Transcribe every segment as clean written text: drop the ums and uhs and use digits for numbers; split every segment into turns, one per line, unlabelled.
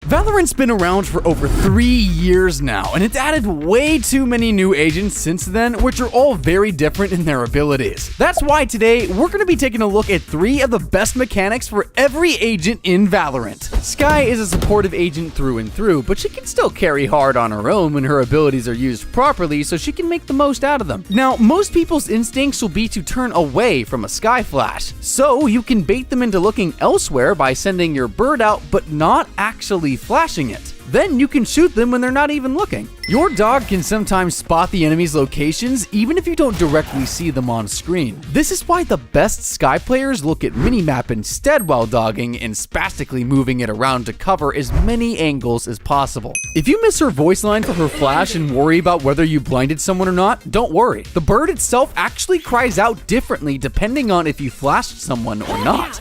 Valorant's been around for over 3 years now, and it's added way too many new agents since then, which are all very different in their abilities. That's why today, we're going to be taking a look at 3 of the best mechanics for every agent in Valorant. Skye is a supportive agent through and through, but she can still carry hard on her own when her abilities are used properly, so she can make the most out of them. Now, most people's instincts will be to turn away from a Skye flash, so you can bait them into looking elsewhere by sending your bird out but not actually flashing it. Then you can shoot them when they're not even looking. Your dog can sometimes spot the enemy's locations even if you don't directly see them on screen. This is why the best Skye players look at minimap instead while dogging and spastically moving it around to cover as many angles as possible. If you miss her voice line for her flash and worry about whether you blinded someone or not, don't worry. The bird itself actually cries out differently depending on if you flashed someone or not.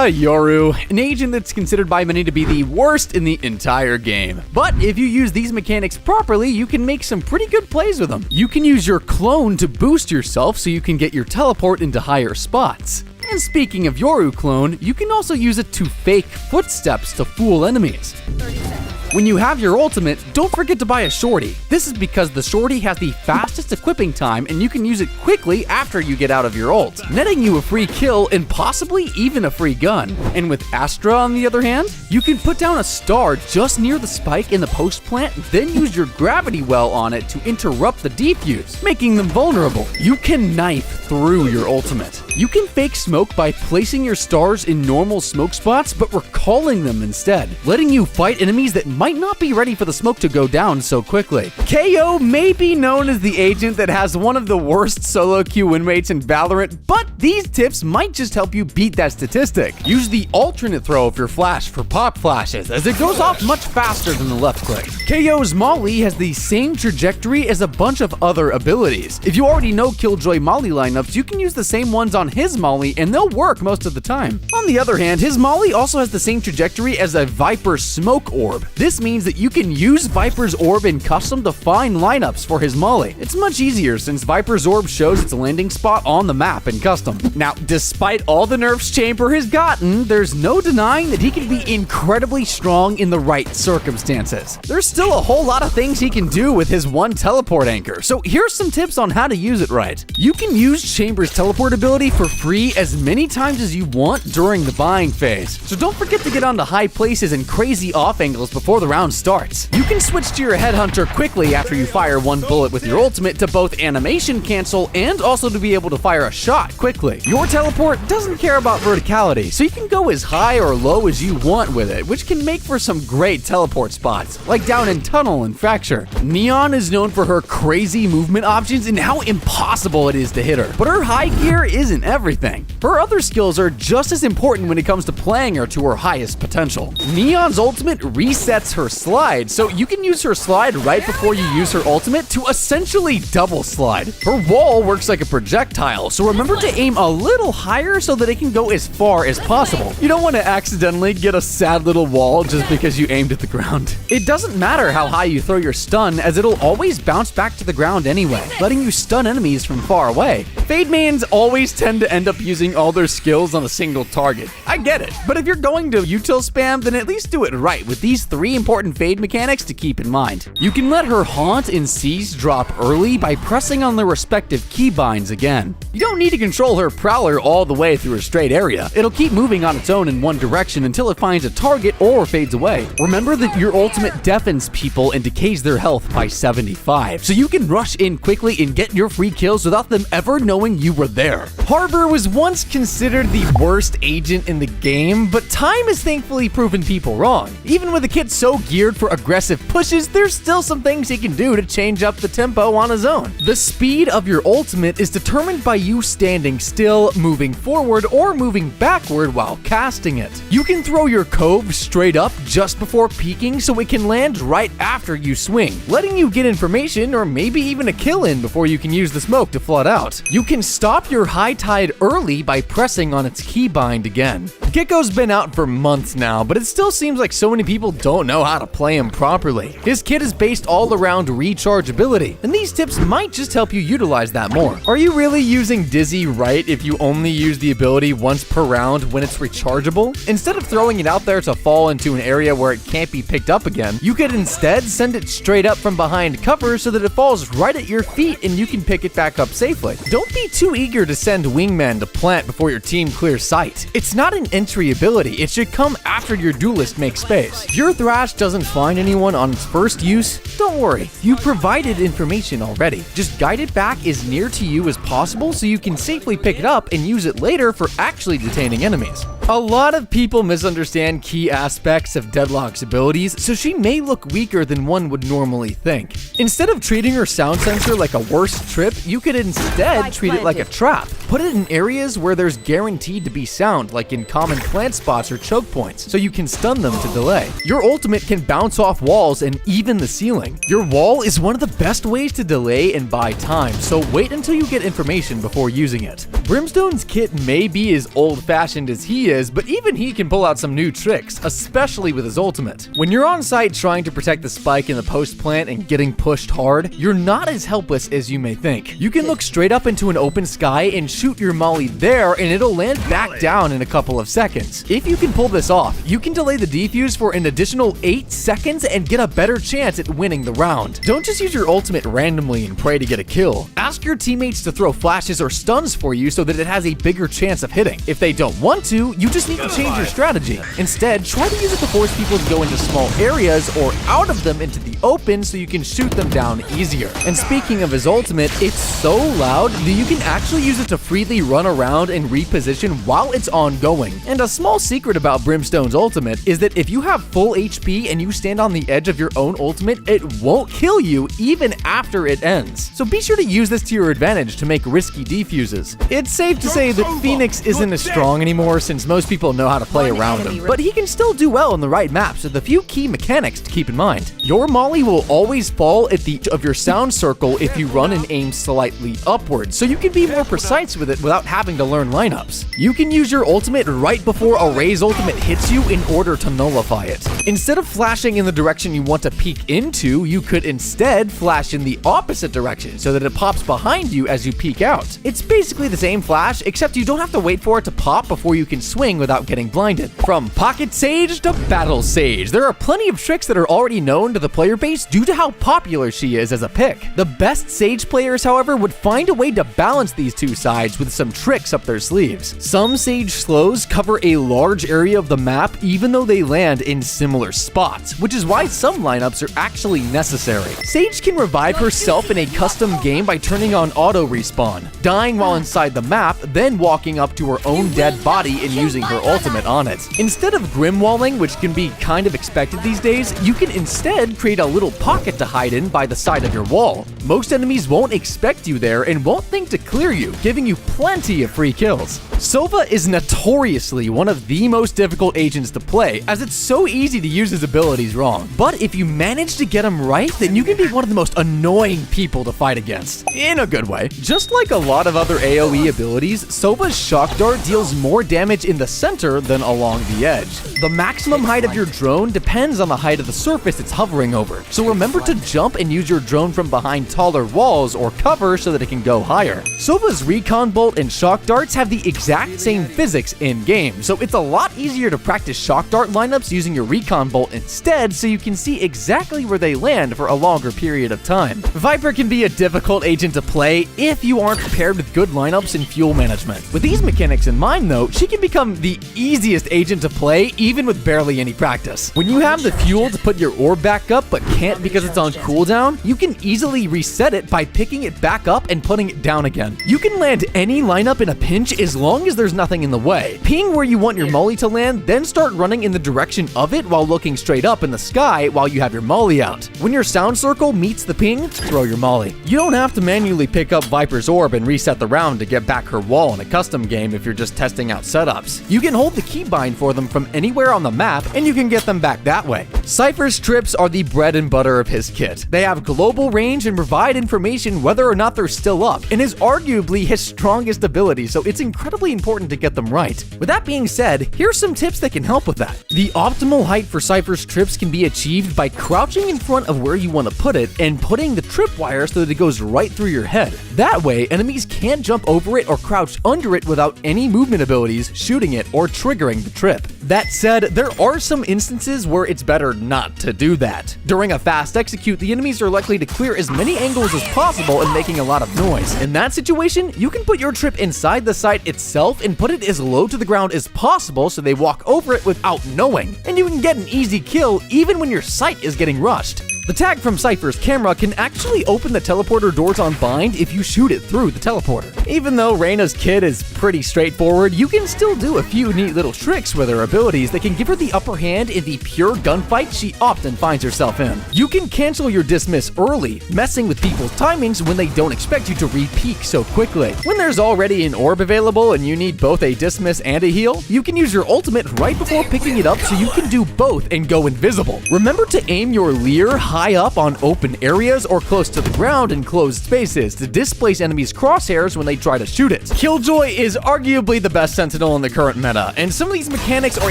Yoru, an agent that's considered by many to be the worst in the entire game. But if you use these mechanics properly, you can make some pretty good plays with them. You can use your clone to boost yourself so you can get your teleport into higher spots. And speaking of Yoru clone, you can also use it to fake footsteps to fool enemies. 30 seconds. When you have your ultimate, don't forget to buy a shorty. This is because the shorty has the fastest equipping time and you can use it quickly after you get out of your ult, netting you a free kill and possibly even a free gun. And with Astra on the other hand, you can put down a star just near the spike in the post plant, then use your gravity well on it to interrupt the defuse, making them vulnerable. You can knife through your ultimate. You can fake smoke by placing your stars in normal smoke spots but recalling them instead, letting you fight enemies that might not be ready for the smoke to go down so quickly. KO may be known as the agent that has one of the worst solo queue win rates in Valorant, but these tips might just help you beat that statistic. Use the alternate throw of your flash for pop flashes, as it goes off much faster than the left click. KO's Molly has the same trajectory as a bunch of other abilities. If you already know Kiljoy Molly lineups, you can use the same ones on his Molly and they'll work most of the time. On the other hand, his Molly also has the same trajectory as a Viper smoke orb. This means that you can use Viper's orb in custom to find lineups for his Molly. It's much easier since Viper's orb shows its landing spot on the map in custom. Now, despite all the nerfs Chamber has gotten, there's no denying that he can be incredibly strong in the right circumstances. There's still a whole lot of things he can do with his one teleport anchor, so here's some tips on how to use it right. You can use Chamber's teleport ability for free as many times as you want during the buying phase, so don't forget to get onto high places and crazy off angles before the round starts. You can switch to your headhunter quickly after you fire one bullet with your ultimate to both animation cancel and also to be able to fire a shot quickly. Your teleport doesn't care about verticality, so you can go as high or low as you want with it, which can make for some great teleport spots, like down in Tunnel and Fracture. Neon is known for her crazy movement options and how impossible it is to hit her, but her high gear isn't everything. Her other skills are just as important when it comes to playing her to her highest potential. Neon's ultimate resets her slide, so you can use her slide right before you use her ultimate to essentially double slide. Her wall works like a projectile, so remember to aim a little higher so that it can go as far as possible. You don't want to accidentally get a sad little wall just because you aimed at the ground. It doesn't matter how high you throw your stun, as it'll always bounce back to the ground anyway, letting you stun enemies from far away. Fade mains always tend to end up using all their skills on a single target. I get it, but if you're going to util spam, then at least do it right with these 3 important fade mechanics to keep in mind. You can let her haunt and seize drop early by pressing on their respective keybinds again. You don't need to control her prowler all the way through a straight area. It'll keep moving on its own in one direction until it finds a target or fades away. Remember that your ultimate deafens people and decays their health by 75, so you can rush in quickly and get your free kills without them ever knowing you were there. Harbor was once considered the worst agent in the game, but time has thankfully proven people wrong. Even with a kit so geared for aggressive pushes, there's still some things he can do to change up the tempo on his own. The speed of your ultimate is determined by you standing still, moving forward, or moving backward while casting it. You can throw your cove straight up just before peeking so it can land right after you swing, letting you get information or maybe even a kill in before you can use the smoke to flood out. You can stop your high tide early by pressing on its keybind again. Gekko's been out for months now, but it still seems like so many people don't know how to play him properly. His kit is based all around rechargeability, and these tips might just help you utilize that more. Are you really using Dizzy right if you only use the ability once per round when it's rechargeable? Instead of throwing it out there to fall into an area where it can't be picked up again, you could instead send it straight up from behind cover so that it falls right at your feet and you can pick it back up safely. Don't be too eager to send Wingman to plant before your team clears sight. It's not an entry ability, it should come after your duelist makes space. If your Thrash doesn't find anyone on its first use, don't worry, you provided information already. Just guide it back as near to you as possible so you can safely pick it up and use it later for actually detaining enemies. A lot of people misunderstand key aspects of Deadlock's abilities, so she may look weaker than one would normally think. Instead of treating her sound sensor like a worst trip, you could instead treat it like a trap. Put it in areas where there's guaranteed to be sound, like in common plant spots or choke points, so you can stun them to delay. Your ultimate can bounce off walls and even the ceiling. Your wall is one of the best ways to delay and buy time, so wait until you get information before using it. Brimstone's kit may be as old-fashioned as he is, but even he can pull out some new tricks, especially with his ultimate. When you're on site trying to protect the spike in the post plant and getting pushed hard, you're not as helpless as you may think. You can look straight up into an open sky and shoot your molly there, and it'll land back down in a couple of seconds. If you can pull this off, you can delay the defuse for an additional 8 seconds and get a better chance at winning the round. Don't just use your ultimate randomly and pray to get a kill. Ask your teammates to throw flashes or stuns for you so that it has a bigger chance of hitting. If they don't want to, you just need to change your strategy. Instead, try to use it to force people to go into small areas or out of them into the open so you can shoot them down easier. And speaking of his ultimate, it's so loud that you can actually use it to freely run around and reposition while it's ongoing. And a small secret about Brimstone's ultimate is that if you have full HP and you stand on the edge of your own ultimate, it won't kill you even after it ends. So be sure to use this to your advantage to make risky defuses. It's safe to say that Phoenix isn't as strong anymore since most people know how to play around him, but he can still do well in the right maps with a few key mechanics to keep in mind. Your molly will always fall at the edge of your sound circle if you run and aim slightly upwards, so you can be more precise with it without having to learn lineups. You can use your ultimate right before a Ray's ultimate hits you in order to nullify it. Instead of flashing in the direction you want to peek into, you could instead flash in the opposite direction so that it pops behind you as you peek out. It's basically the same flash, except you don't have to wait for it to pop before you can swing without getting blinded. From Pocket Sage to Battle Sage, there are plenty of tricks that are already known to the player base due to how popular she is as a pick. The best Sage players, however, would find a way to balance these two sides with some tricks up their sleeves. Some Sage slows cover a large area of the map even though they land in similar spots, which is why some lineups are actually necessary. Sage can revive herself in a custom game by turning on auto respawn, dying while inside the map, then walking up to her own dead body and using her ultimate on it. Instead of grimwalling, which can be kind of expected these days, you can instead create a little pocket to hide in by the side of your wall. Most enemies won't expect you there and won't think to clear you, giving you plenty of free kills. Sova is notoriously one of the most difficult agents to play, as it's so easy to use his abilities wrong. But if you manage to get him right, then you can be one of the most annoying people to fight against. In a good way. Just like a lot of other AoE abilities, Sova's Shock Dart deals more damage in the center than along the edge. The maximum height of your drone depends on the height of the surface it's hovering over, so remember to jump and use your drone from behind taller walls or cover so that it can go higher. Sova's Recon Bolt and Shock Darts have the exact same physics in-game, so it's a lot easier to practice Shock Dart lineups using your Recon Bolt instead so you can see exactly where they land for a longer period of time. Viper can be a difficult agent to play if you aren't prepared with good lineups and fuel management. With these mechanics in mind though, she can become the easiest agent to play even with barely any practice. When you have the fuel to put your orb back up but can't because it's on cooldown, you can easily reset it by picking it back up and putting it down again. You can land any lineup in a pinch as long as there's nothing in the way. Ping where you want your molly to land, then start running in the direction of it while looking straight up in the sky while you have your molly out. When your sound circle meets the ping, throw your molly. You don't have to manually pick up Viper's orb and reset the round to get back her wall in a custom game if you're just testing out setups. You can hold the keybind for them from anywhere on the map and you can get them back that way. Cipher's trips are the bread and butter of his kit. They have global range and provide information whether or not they're still up, and is arguably his strongest abilities, so it's incredibly important to get them right. With that being said, here's some tips that can help with that. The optimal height for Cipher's trips can be achieved by crouching in front of where you want to put it and putting the tripwire so that it goes right through your head. That way, enemies can't jump over it or crouch under it without any movement abilities shooting it or triggering the trip. That said, there are some instances where it's better not to do that. During a fast execute, the enemies are likely to clear as many angles as possible and making a lot of noise. In that situation, you can put your trip inside the site itself and put it as low to the ground as possible so they walk over it without knowing, and you can get an easy kill even when your site is getting rushed. The tag from Cipher's camera can actually open the teleporter doors on bind if you shoot it through the teleporter. Even though Reyna's kit is pretty straightforward, you can still do a few neat little tricks with her abilities that can give her the upper hand in the pure gunfight she often finds herself in. You can cancel your dismiss early, messing with people's timings when they don't expect you to re-peek so quickly. When there's already an orb available and you need both a dismiss and a heal, you can use your ultimate right before picking it up so you can do both and go invisible. Remember to aim your leer high up on open areas or close to the ground in closed spaces to displace enemies' crosshairs when they try to shoot it. Kiljoy is arguably the best sentinel in the current meta, and some of these mechanics are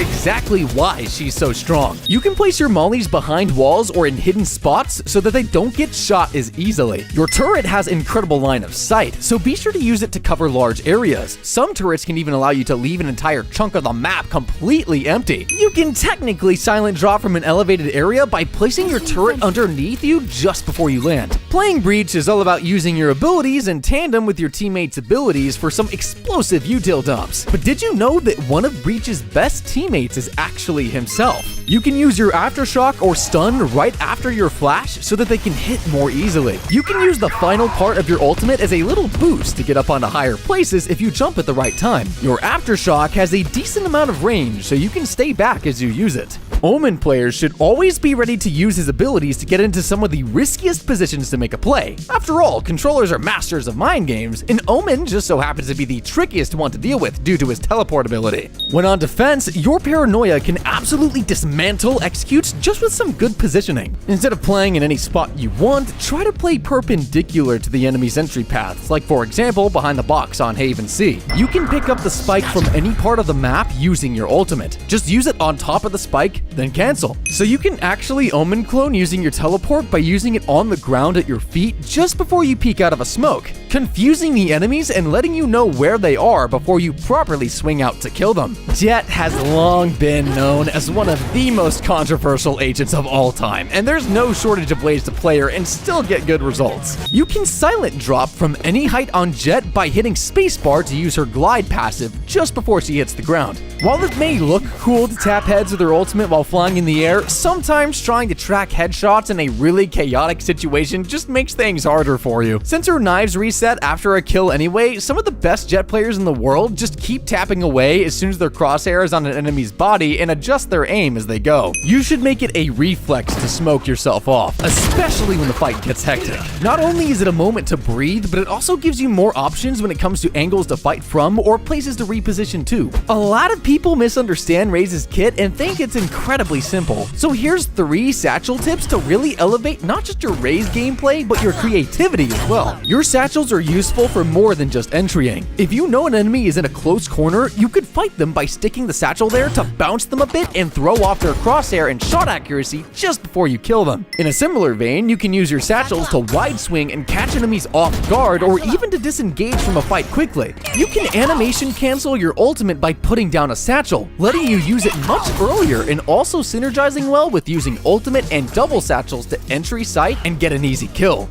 exactly why she's so strong. You can place your mollies behind walls or in hidden spots so that they don't get shot as easily. Your turret has incredible line of sight, so be sure to use it to cover large areas. Some turrets can even allow you to leave an entire chunk of the map completely empty. You can technically silent drop from an elevated area by placing your turret underneath you just before you land. Playing Breach is all about using your abilities in tandem with your teammates' abilities for some explosive util dumps. But did you know that one of Breach's best teammates is actually himself? You can use your Aftershock or Stun right after your flash so that they can hit more easily. You can use the final part of your ultimate as a little boost to get up onto higher places if you jump at the right time. Your Aftershock has a decent amount of range, so you can stay back as you use it. Omen players should always be ready to use his abilities to get into some of the riskiest positions to make a play. After all, controllers are masters of mind games, and Omen just so happens to be the trickiest one to deal with due to his teleport ability. When on defense, your paranoia can absolutely dismantle executes just with some good positioning. Instead of playing in any spot you want, try to play perpendicular to the enemy's entry paths, like for example behind the box on Haven C. You can pick up the spike from any part of the map using your ultimate. Just use it on top of the spike, then cancel. So you can actually Omen clone using your teleport by using it on the ground at your feet just before you peek out of a smoke, confusing the enemies and letting you know where they are before you properly swing out to kill them. Jett has long been known as one of the most controversial agents of all time, and there's no shortage of ways to play her and still get good results. You can silent drop from any height on Jett by hitting spacebar to use her glide passive just before she hits the ground. While it may look cool to tap heads with her ultimate while flying in the air, sometimes trying to track headshots in a really chaotic situation just makes things harder for you. Since her knives reset after a kill anyway, some of the best Jett players in the world just keep tapping away as soon as their crosshair is on an enemy's body and adjust their aim as they go. You should make it a reflex to smoke yourself off, especially when the fight gets hectic. Not only is it a moment to breathe, but it also gives you more options when it comes to angles to fight from or places to reposition to. A lot of people misunderstand Raze's kit and think it's incredibly simple. So here's 3 satchel tips to really elevate not just your Raze gameplay, but your creativity as well. Your satchels are useful for more than just entrying. If you know an enemy is in a close corner, you could fight them by sticking the satchel there to bounce them a bit and throw off their crosshair and shot accuracy just before you kill them. In a similar vein, you can use your satchels to wide swing and catch enemies off guard or even to disengage from a fight quickly. You can animation cancel your ultimate by putting down a satchel, letting you use it much earlier and also synergizing well with using ultimate and double satchels to entry sight and get an easy kill.